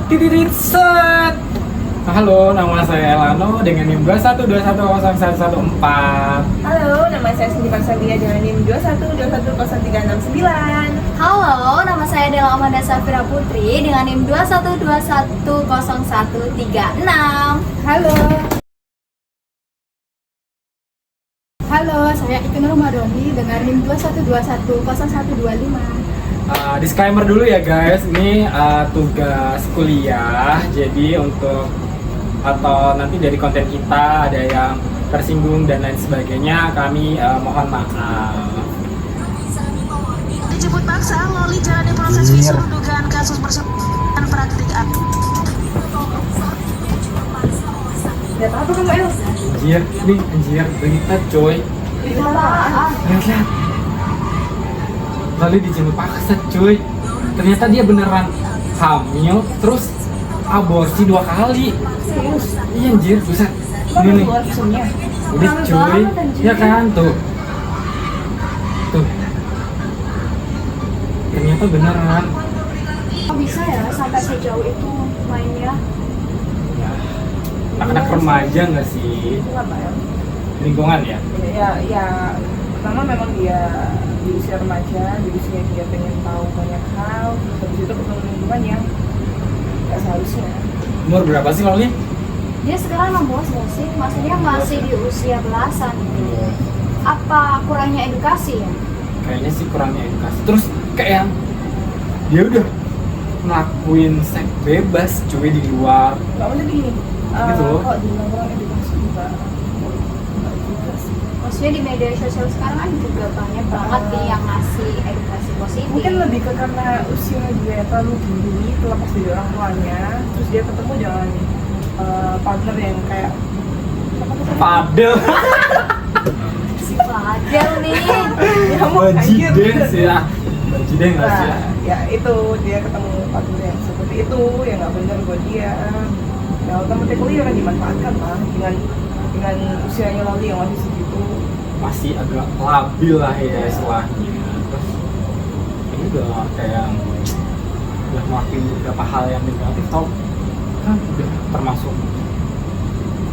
Titit set. Halo, nama saya Elano dengan NIM 212101114. Halo, nama saya Cindy Parsavia dengan NIM 212100369. Halo, nama saya Dela Amanda Safira Putri dengan NIM 212100136. Halo, saya Ikin Romadoni dengan NIM 212100125. Disclaimer dulu ya guys, ini tugas kuliah. Jadi untuk atau nanti dari konten kita ada yang tersinggung dan lain sebagainya, kami mohon maaf. Dijemput paksa, Loli jalani proses visum dugaan kasus persetubuhan praktik A. Lihat apa kamu El? Anjir, nih anjir, berita coy. Lihat. Lalu dijemput paksa cuy. Ternyata dia beneran hamil, terus aborsi 2 kali. Serius? Iya anjir, buset. Lo Ini nih. keluar visumnya? Udah cuy, ya kan tuh. Ternyata beneran. Kok bisa ya sampai sejauh itu mainnya? Ya, anak-anak remaja nggak sih? Itu apa ya? Lingkungan ya. Ya, pertama memang dia di usia remaja, di usia dia pengen tahu banyak hal, terus habis itu ketemu lingkungan yang nggak seharusnya. Umur berapa sih Loli? Dia sekarang 16 nggak sih? Maksudnya masih di usia belasan. Apa kurangnya edukasi ya? Kayaknya sih kurangnya edukasi. Terus kayak yang dia udah ngelakuin seks bebas cuy di luar. Nggak boleh gini. Gitu loh. Kok dibilang edukasi juga nggak juga sih. Maksudnya di media sosial sekarang kan juga banyak banget nih yang ngasih edukasi positif. Mungkin lebih ke karena usia dia terlalu dini, terlepas dari orang tuanya, terus dia ketemu dengan partner yang kayak Padel. si Fadel nih. Bajiden sih ya. Bajiden nggak sih ya? Ya itu dia ketemu partner yang seperti itu, yang nggak benar buat dia. Ya automatically akan dimanfaatkan lah dengan usianya Loli yang masih segitu. Masih agak labil lah ya istilahnya. Terus ini udah kayak udah ngelakuin beberapa hal yang negatif tau kan, udah termasuk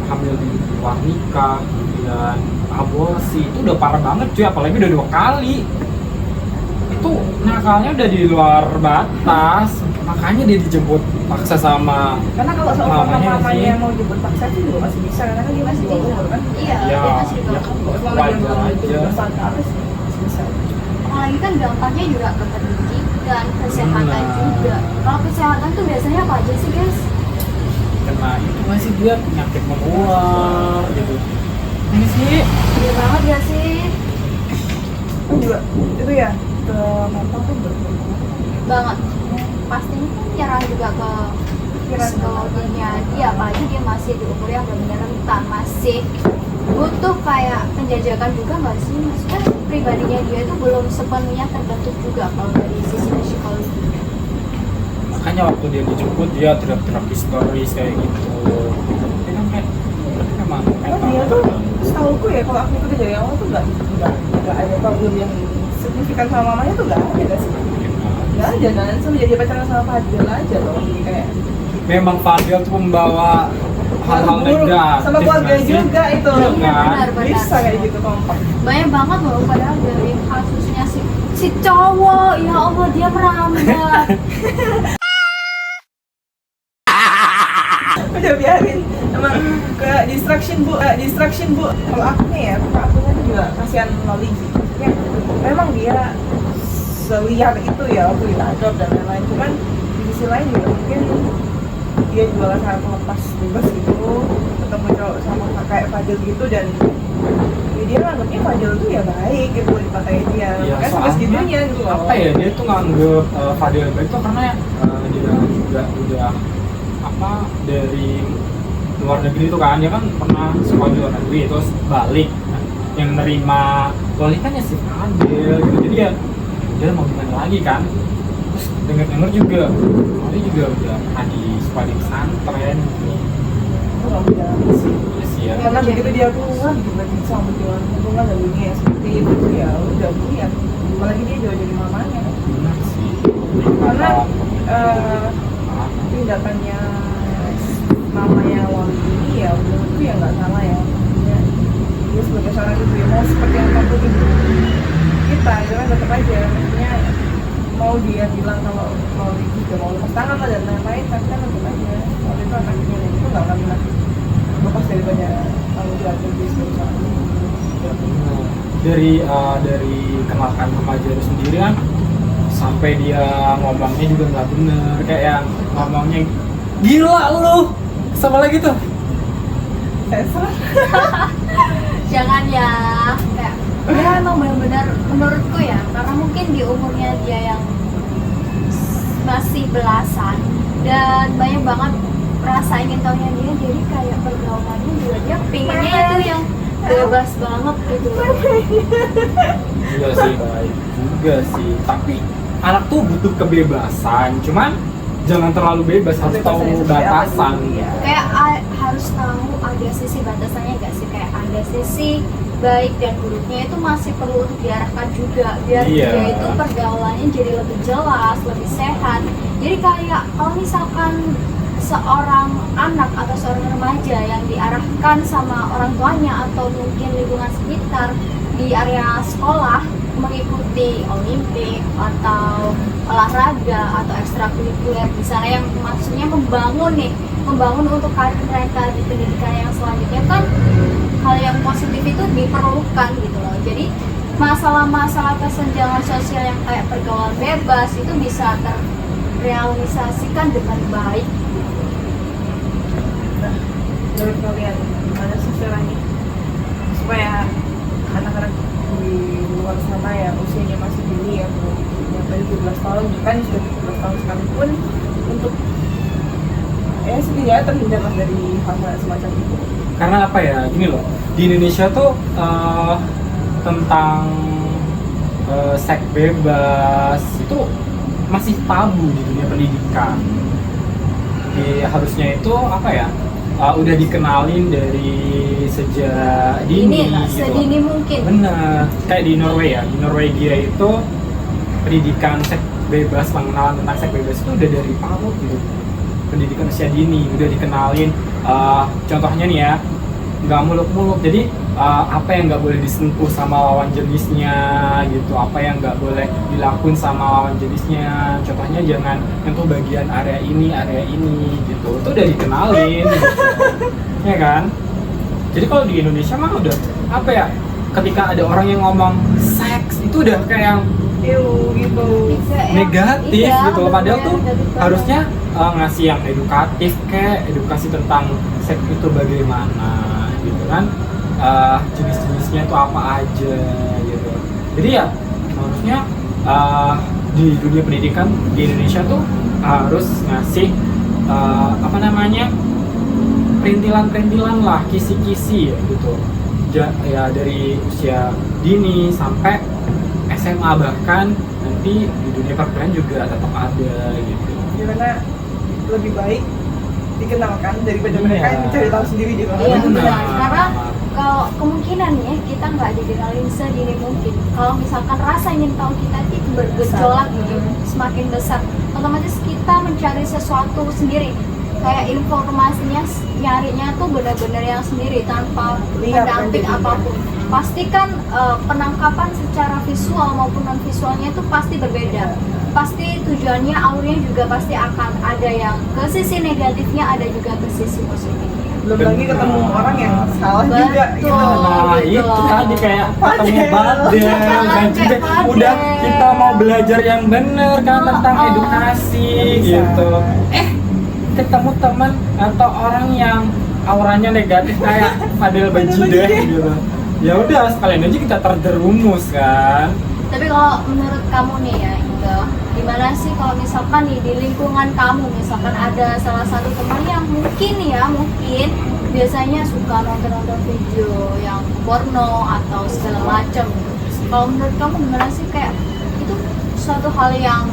hamil di luar nikah, kemudian aborsi, itu udah parah banget cuy, apalagi udah 2 kali. Itu nakalnya udah di luar batas, makanya dia dijemput paksa sama Karena kalau seorang mamanya mamanya sih. mau jemput paksa itu juga masih bisa, karena kan dia masih di bawah umur kan. Iya, Ya, dia masih ya kan Kalau dia wajar belum aja. besar ke atas masih bisa. apalagi kan dampaknya juga ke pendidikan, kesehatan Nah. juga. Kalau kesehatan tuh biasanya apa aja sih guys? Kena itu masih dia penyakit menular gitu. Ini sih Gede banget ya sih? Kan juga itu ya ke mental tuh berpengaruh. Banget. Pastinya kan nyerang juga ke psikologinya dia, apalagi dia masih di umur yang benar-benar rentan, masih butuh kayak penjajakan juga nggak sih? Maksudnya pribadinya dia itu belum sepenuhnya terbentuk juga kalau dari sisi psikologinya. makanya waktu dia dijemput dia teriak-teriak histeris kayak gitu. Dia kan kayak emang Karena dia tuh setahuku ya, kalau aku ikutin dari awal tuh nggak ada problem yang signifikan sama mamanya tuh nggak ada sih. Nggak ada kan, sama jadi pacaran sama Fadil aja loh, jadi kayak memang Fadil tuh membawa hal-hal buruk negatif sama keluarga nggak sih? juga itu. Iya kan? Benar. Bisa kayak gitu kompak. Banyak banget loh, padahal dari kasusnya si cowok, ya Allah dia merambat. Udah biarin, emang ke distraction bu. Kalau aku nih ya, aku kan juga kasihan Loli sih. Ya, memang dia seliar itu ya waktu ditangkap dan lain-lain. Cuman di sisi lain juga mungkin dia juga sangat melepas bebas gitu, ketemu cowok sama kayak Fadil gitu, dan Ya dia anggapnya Fadil tuh ya baik gitu dipatahin dia. Iya, Kan sampai segitunya gitu loh. apa ya, dia tuh nganggep Fadil baik tuh karena dia juga udah apa dari luar negeri tuh kan, dia kan pernah sekolah di luar negeri terus balik. Nah, yang nerima Loli kan ya si Fadil gitu, jadi ya dia mau gimana lagi kan. Terus denger juga Loli juga udah pernah di sekolah di pesantren gitu. Itu nggak berjalan sih. Iya sih ya. Karena begitu dia keluar juga bisa berjalan hubungan dan dunia yang seperti itu ya udah lihat. Apalagi dia juga jadi mamanya. Benar sih. Karena Ah, tindakannya mamanya Wali ini ya menurutku ya nggak salah ya. Maksudnya, dia sebagai seorang ibu ya mau seperti apapun ibu kita itu kan tetap aja maksudnya mau dia bilang kalau Wali juga mau lepas tangan lah dan lain-lain tapi kan tetap aja Wali itu anaknya dan itu nggak akan pernah lepas daripada tanggung jawab dia sebagai seorang ibu. dari kenalkan remaja itu sendiri kan sampai dia ngomongnya juga nggak bener, kayak yang ngomongnya gila lu sama lagi tuh. Sesar. Jangan ya, kayak ya emang benar-benar menurutku ya, karena mungkin di umurnya dia yang masih belasan dan banyak banget rasa ingin tahunya dia, jadi kayak pergaulannya juga dia pinginnya itu yang bebas banget gitu. Iya sih, baik juga sih, tapi anak tuh butuh kebebasan, cuman jangan terlalu bebas, harus tahu batasan. Kayak harus tahu ada sisi batasannya gak sih, kayak ada sisi baik dan buruknya itu masih perlu untuk diarahkan juga biar Iya. dia itu pergaulannya jadi lebih jelas, lebih sehat. Jadi kayak kalau misalkan seorang anak atau seorang remaja yang diarahkan sama orang tuanya atau mungkin lingkungan sekitar di area sekolah mengikuti olimpik atau olahraga atau ekstrakurikuler misalnya yang maksudnya membangun untuk karir mereka di pendidikan yang selanjutnya, kan hal yang positif itu diperlukan gitu loh. Jadi masalah-masalah kesenjangan sosial yang kayak pergaulan bebas itu bisa terrealisasikan dengan baik. Nah, menurut kalian gimana sih caranya supaya anak-anak di luar sana ya usianya masih dini ya, yang tadi 17 tahun kan sudah 17 tahun sekalipun untuk ya setidaknya terhindar lah dari hal-hal semacam itu. Karena apa ya, gini loh, di Indonesia tuh tentang seks bebas itu masih tabu di dunia pendidikan. Harusnya itu apa ya, udah dikenalin dari sejak dini Ini gitu. sedini mungkin. Bener, kayak di Norwegia ya, di Norwegia itu pendidikan seks bebas, pengenalan tentang seks bebas itu udah dari PAUD gitu. Pendidikan usia dini udah dikenalin, contohnya nih ya, nggak muluk-muluk, jadi apa yang nggak boleh disentuh sama lawan jenisnya gitu, apa yang nggak boleh dilakuin sama lawan jenisnya, contohnya jangan nyentuh bagian area ini gitu, itu udah dikenalin gitu. Ya kan, jadi kalau di Indonesia mah udah apa ya, ketika ada orang yang ngomong seks itu udah kayak yang Gitu. negatif Iya, gitu loh, padahal tuh negatif banget. harusnya ngasih yang edukatif, kayak edukasi tentang seks itu bagaimana gitu kan, jenis-jenisnya itu apa aja gitu. Jadi ya harusnya di dunia pendidikan di Indonesia tuh harus ngasih apa namanya, perintilan lah, kisi-kisi ya gitu ya, dari usia dini sampai SMA, bahkan nanti di dunia perkuliahan juga tetap ada gitu. Gimana lebih baik dikenalkan daripada Iya. mereka yang mencari tahu sendiri gitu. Iya Benar. benar, karena kalau kemungkinan ya kita nggak dikenalin sedini mungkin. Kalau misalkan rasa ingin tahu kita itu bergejolak gitu, semakin besar, otomatis kita mencari sesuatu sendiri. Kayak informasinya nyarinya tuh benar-benar yang sendiri tanpa Lihat pendamping kan jadinya. apapun. Pasti kan penangkapan secara visual maupun non visualnya itu pasti berbeda. Pasti tujuannya, auranya juga pasti akan ada yang ke sisi negatifnya, ada juga ke sisi positifnya. Belum lagi ketemu orang yang salah juga gitu. Nah gitu. itu tadi kayak ketemu Badel dan Kayak juga Badel. udah kita mau belajar yang bener kan tentang edukasi gitu, ketemu teman atau orang yang auranya negatif kayak Fadel Bajidah gitu, ya udah sekalian aja kita terjerumus kan. Tapi kalau menurut kamu nih ya, Inge, gimana sih kalau misalkan nih di lingkungan kamu, misalkan ada salah satu teman yang mungkin biasanya suka nonton video yang porno atau segala macam gitu. Kalau menurut kamu gimana sih, kayak itu suatu hal yang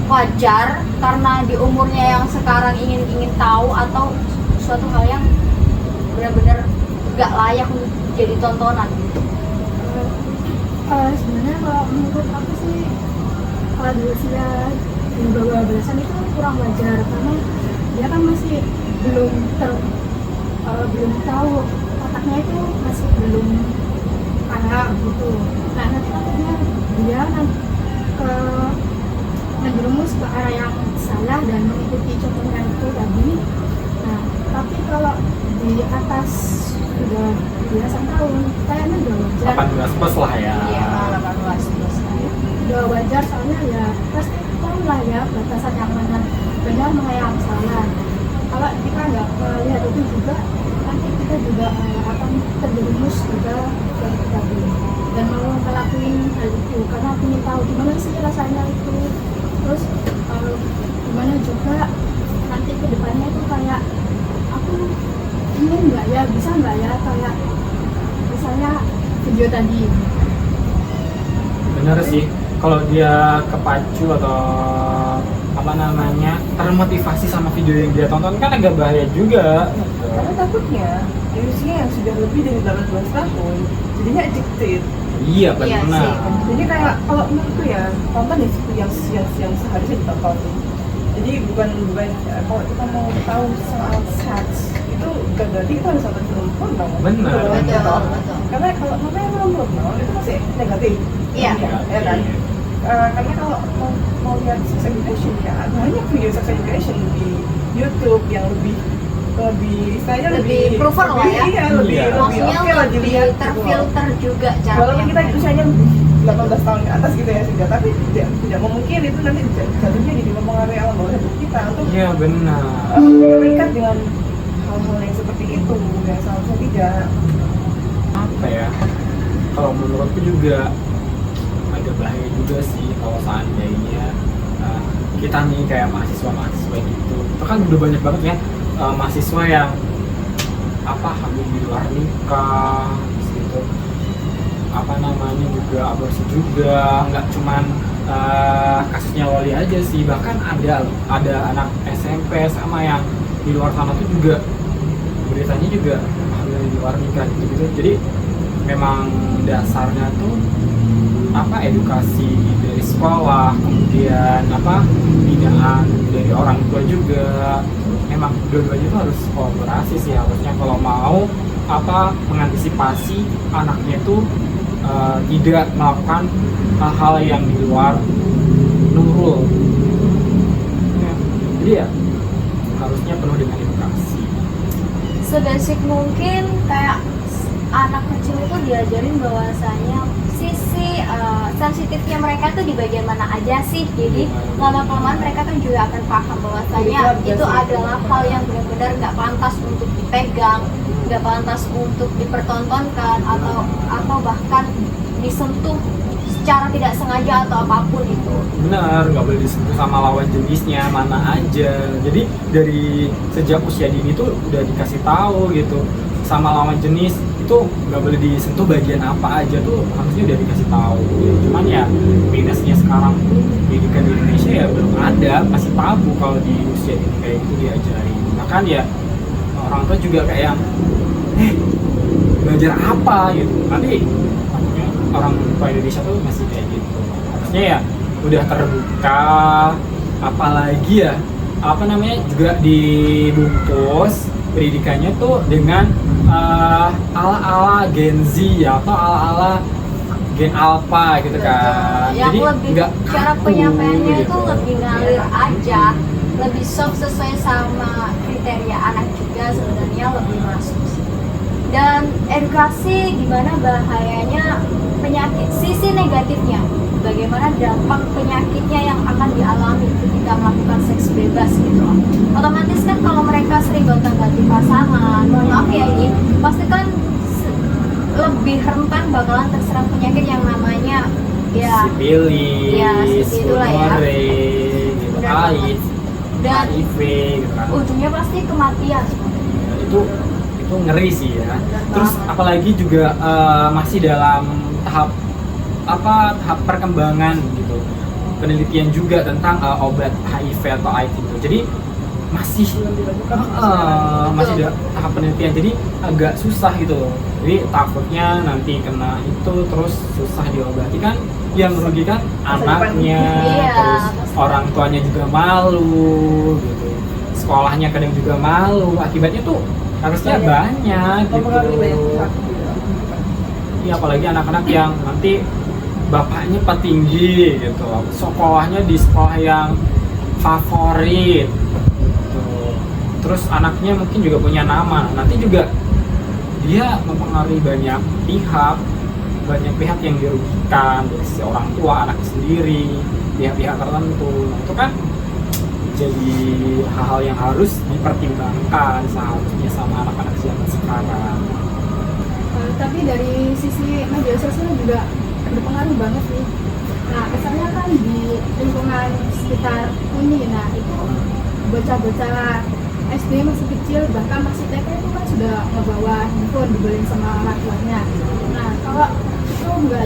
wajar karena di umurnya yang sekarang ingin tahu, atau suatu hal yang benar-benar gak layak untuk jadi tontonan gitu? Sebenarnya kalau menurut aku sih, kalau di usia di bawah belasan itu kurang wajar karena dia kan masih belum tahu, otaknya itu masih belum kayak gitu. Nah, nanti takutnya dia ke menjerumus ke arah yang salah dan mengikuti contohnya itu tadi. Nah, tapi kalau di atas sudah belasan tahun kayaknya udah wajar. 18 plus lah ya. Iya, 18 plus. Udah wajar, soalnya ya pasti tahu lah ya batasan yang mana benar mana yang salah. Kalau kita nggak lihat itu juga, nanti kita juga akan terjerumus juga kayak itu tadi, dan mau ngelakuin hal itu karena aku ingin tahu gimana sih rasanya itu. Terus gimana juga nanti ke depannya itu kayak aku ingin nggak ya, bisa nggak ya kayak misalnya video tadi. Bener sih, kalau dia kepacu atau apa namanya termotivasi sama video yang dia tonton kan agak bahaya juga. Karena takutnya di usia yang sudah lebih dari 18 tahun jadinya addicted. Iya Iya benar. sih. Jadi kayak kalau menurutku ya, tonton yang seharusnya ditonton. Jadi bukan kalau kita mau tahu soal seks itu bukan berarti kita harus nonton film porno. Benar. Betul. Karena kalau namanya film porno itu masih negatif. Iya. Ya kan. Karena kalau mau lihat sex education ya banyak video sex education di YouTube yang lebih istilahnya Lebih proven lah ya. Iya, lebih Iya. Maksudnya oke lah lebih dilihat gitu. terfilter juga cara Walaupun kita usianya 18 tahun ke atas gitu ya sudah, tapi tidak memungkinkan itu nanti jatuhnya jadi mempengaruhi alam bawah sadar kita untuk Iya benar. terikat dengan hal-hal yang seperti itu yang seharusnya tidak. Apa ya? Kalau menurutku juga agak bahaya juga sih kalau seandainya kita nih kayak mahasiswa gitu. Itu kan udah banyak banget ya mahasiswa yang hamil di luar nikah gitu, apa namanya juga aborsi juga, nggak cuman kasusnya Loli aja sih, bahkan ada anak SMP sama yang di luar sana tuh juga beritanya juga hamil di luar nikah gitu. Jadi memang dasarnya tuh edukasi dari sekolah, kemudian binaan dari orang tua juga. Memang dua-duanya itu harus kolaborasi sih harusnya kalau mau mengantisipasi anaknya itu tidak melakukan hal-hal yang di luar nurul. Jadi ya harusnya penuh dengan edukasi. sebasic mungkin kayak anak kecil itu diajarin bahwasanya sisi sensitifnya mereka tuh di bagian mana aja sih. Jadi lama-kelamaan mereka kan juga akan paham bahwasanya itu adalah hal yang benar-benar nggak pantas untuk dipegang, nggak pantas untuk dipertontonkan atau bahkan disentuh secara tidak sengaja atau apapun itu. Benar, nggak boleh disentuh sama lawan jenisnya mana aja. Jadi dari sejak usia dini tuh udah dikasih tahu gitu sama lawan jenis itu nggak boleh disentuh bagian apa aja tuh harusnya udah dikasih tahu. Cuman ya minusnya sekarang tuh pendidikan di Indonesia ya belum ada, masih tabu kalau di usia dini kayak gitu diajarin. Bahkan ya orang tua juga kayak yang belajar apa gitu. Nanti maksudnya orang tua Indonesia tuh masih kayak gitu. Harusnya ya udah terbuka, apalagi ya juga dibungkus pendidikannya tuh dengan ala-ala Gen Z ya, atau ala-ala Gen Alpha gitu kan. Yang Jadi lebih nggak cara kaku penyampaiannya itu gitu. lebih ngalir aja, lebih soft sesuai sama kriteria anak juga sebenarnya lebih masuk sih. Dan edukasi gimana bahayanya penyakit, sisi negatifnya, bagaimana dampak penyakitnya yang akan dialami ketika melakukan seks bebas gitu. Otomatis kan kalau mereka sering gonta-ganti pasangan, mohon maaf ya ini, pasti kan lebih rentan bakalan terserang penyakit yang namanya ya sipilis, ya, seperti itulah ya. gonorrhea, gitu, AIDS, Dan HIV, gitu kan. ujungnya pasti kematian. Ya, itu ngeri sih ya. Terus apalagi juga masih dalam tahap perkembangan gitu, penelitian juga tentang obat HIV atau AIDS itu. Jadi masih tahap penelitian, jadi agak susah gitu loh. Jadi takutnya nanti kena itu terus susah diobati kan, yang merugikan anaknya, Iya, terus pasti. orang tuanya juga malu gitu, sekolahnya kadang juga malu, akibatnya tuh harusnya banyak gitu. Mempengaruhi banyak pihak. Iya, apalagi anak-anak yang nanti bapaknya petinggi gitu, sekolahnya di sekolah yang favorit gitu. Terus anaknya mungkin juga punya nama, nanti juga dia mempengaruhi banyak pihak yang dirugikan, dari si orang tua, anak sendiri, pihak-pihak tertentu. Nah, itu kan jadi hal-hal yang harus dipertimbangkan seharusnya sama anak-anak zaman sekarang. Tapi dari sisi media sosial juga berpengaruh banget nih. Nah, misalnya kan di lingkungan sekitar ini, nah itu bocah-bocah SD masih kecil, bahkan masih TK itu kan sudah ngebawa handphone dibeliin sama orang tuanya. Nah, kalau itu nggak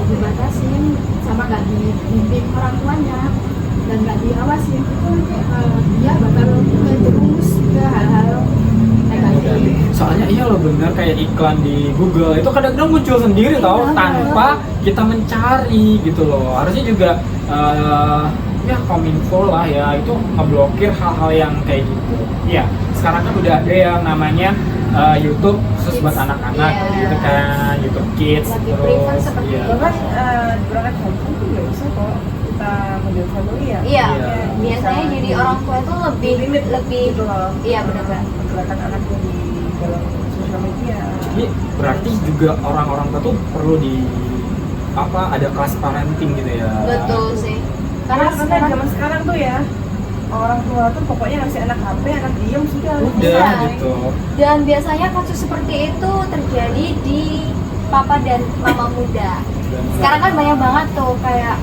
dibatasin sama nggak dibimbing orang tuanya dan nggak diawasin, itu nanti dia bakal terjerumus ke hal-hal negatif. Soalnya iya loh, bener kayak iklan di Google itu kadang-kadang muncul sendiri tau, tanpa kita mencari gitu loh. Harusnya juga ya Kominfo lah ya, itu ngeblokir hal-hal yang kayak gitu. Iya, sekarang kan udah ada yang namanya YouTube khusus buat anak-anak Iya. gitu kan, YouTube Kids. Lebih prefer Terus seperti iya. itu. Bahkan berangkat handphone tuh nggak bisa kok kita model family ya. Iya, Iya. biasanya jadi orang tua itu lebih Gitu loh. iya benar-benar. Pergerakan anaknya di dalam sosial media. Jadi berarti juga orang-orang tua tuh perlu ada kelas parenting gitu ya. Betul sih. Karena Sekarang zaman sekarang tuh ya, orang tua tuh pokoknya ngasih anak HP, anak diem sudah. Udah Iya. gitu. dan biasanya kasus seperti itu terjadi di papa dan mama muda. Sekarang kan banyak banget tuh kayak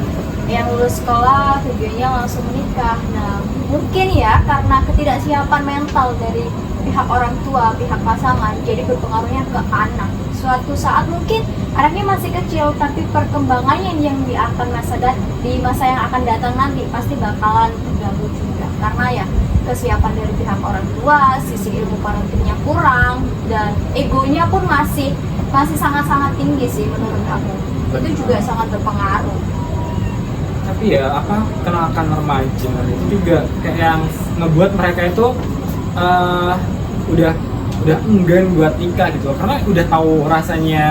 yang lulus sekolah videonya langsung menikah. Nah, mungkin ya karena ketidaksiapan mental dari pihak orang tua, pihak pasangan, jadi berpengaruhnya ke anak. Suatu saat mungkin anaknya masih kecil, tapi perkembangannya yang di masa yang akan datang nanti pasti bakalan terganggu juga. Karena ya kesiapan dari pihak orang tua, sisi ilmu parentingnya kurang, dan egonya pun masih sangat-sangat tinggi sih menurut aku. Itu juga sangat berpengaruh. Tapi ya kenakalan remaja itu juga kayak yang ngebuat mereka itu udah enggan buat nikah gitu loh. Karena udah tahu rasanya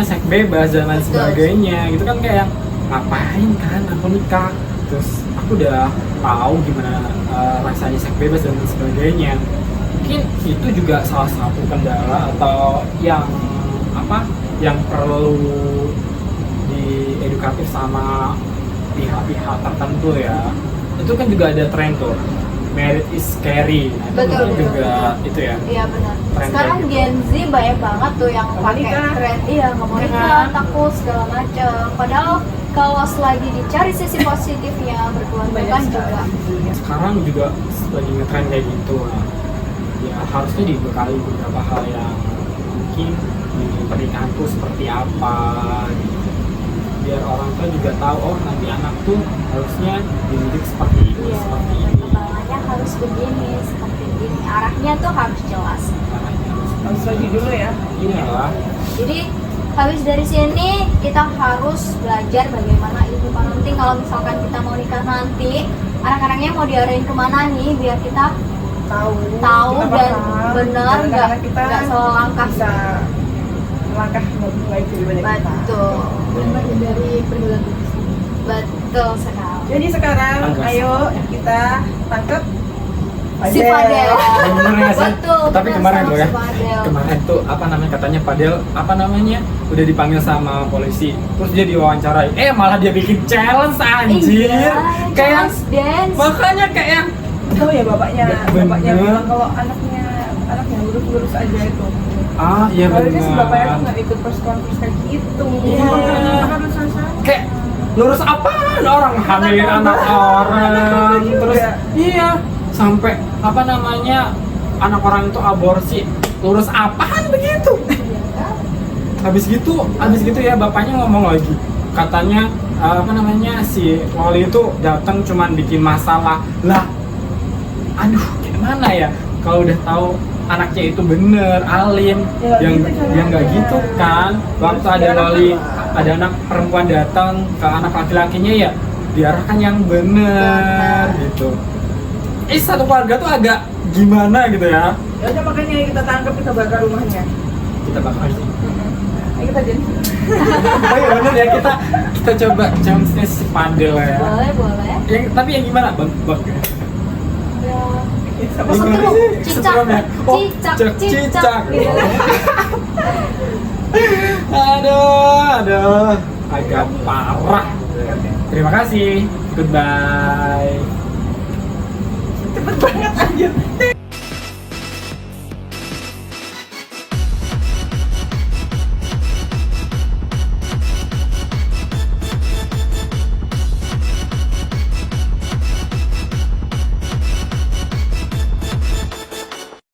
seks bebas dan lain Betul. sebagainya gitu kan, kayak ngapain kan aku nikah, terus aku udah tahu gimana rasanya seks bebas dan lain sebagainya. Mungkin itu juga salah satu kendala atau yang perlu diedukatif sama pihak-pihak tertentu ya. Itu kan juga ada tren tuh, marriage is scary. Nah, itu Betul, mungkin betul, juga betul. itu ya. Iya benar. Tren Sekarang kayak gitu. Gen Z banyak banget tuh yang Nggak mau pakai nikah. tren, nggak mau Iya nikah, kan? takut segala macam. Padahal kalau selagi dicari sisi positifnya berkeluarga Banyak kan sekali. juga. Sekarang juga lagi ngetren kayak gitu. Nah, ya harusnya dibekali beberapa hal yang mungkin di pernikahan tuh seperti apa gitu. Biar orang tua juga tahu, oh nanti anak tuh harusnya dididik seperti ini, Iya, seperti ini. perkembangannya harus begini, seperti ini. Arahnya tuh harus jelas. Caranya Harus lagi dulu ya. inilah. Jadi habis dari sini kita harus belajar bagaimana ilmu parenting. Kalau misalkan kita mau nikah nanti, anak-anaknya mau diarahin kemana nih biar kita Tahu tahu kita dan paham, benar dan nggak anak-anak kita salah langkah. bisa melangkah lebih baik daripada kita. Betul, Dan menghindari pergaulan toksik. betul sekali. Jadi sekarang Agak ayo kita tangkap Si Fadel. Bener nggak sih? Betul. Tapi benar kemarin sama tuh ya, si Fadel. kemarin tuh katanya Fadel udah dipanggil sama polisi, terus dia diwawancarai, malah dia bikin challenge anjir, Iya, kayak just dance. makanya kayak tahu ya bapaknya Bener. bilang kalau anaknya anak yang lurus-lurus aja itu. Ah iya Harusnya si bapaknya tuh benar. nggak ikut press conference kayak gitu. Iya. Harus selesai. Kayak lurus apaan orang hamilin anak orang terus iya sampai apa namanya anak orang itu aborsi lurus apaan begitu. Habis gitu ya bapaknya ngomong lagi katanya apa namanya si Loli itu datang cuman bikin masalah lah. Aduh gimana ya kalau udah tahu anaknya itu bener alim Ya, yang gitu caranya. yang nggak gitu kan waktu ada Loli ada anak perempuan datang ke anak laki-lakinya ya diarahkan yang bener gitu. Satu keluarga tuh agak gimana gitu ya. Ya udah makanya kita tangkap, kita bakar rumahnya. Kita bakal sih. Ayo kita jadi. Oh iya bener ya kita coba chance si Pandel ya. Boleh. Tapi yang gimana bang? Ya. Sama Gimana seru. sih? Cicak, Keseruan ya? Oh, cicak, cicak. gitu. Aduh, agak parah. Terima kasih. Goodbye. Cepet banget anjir.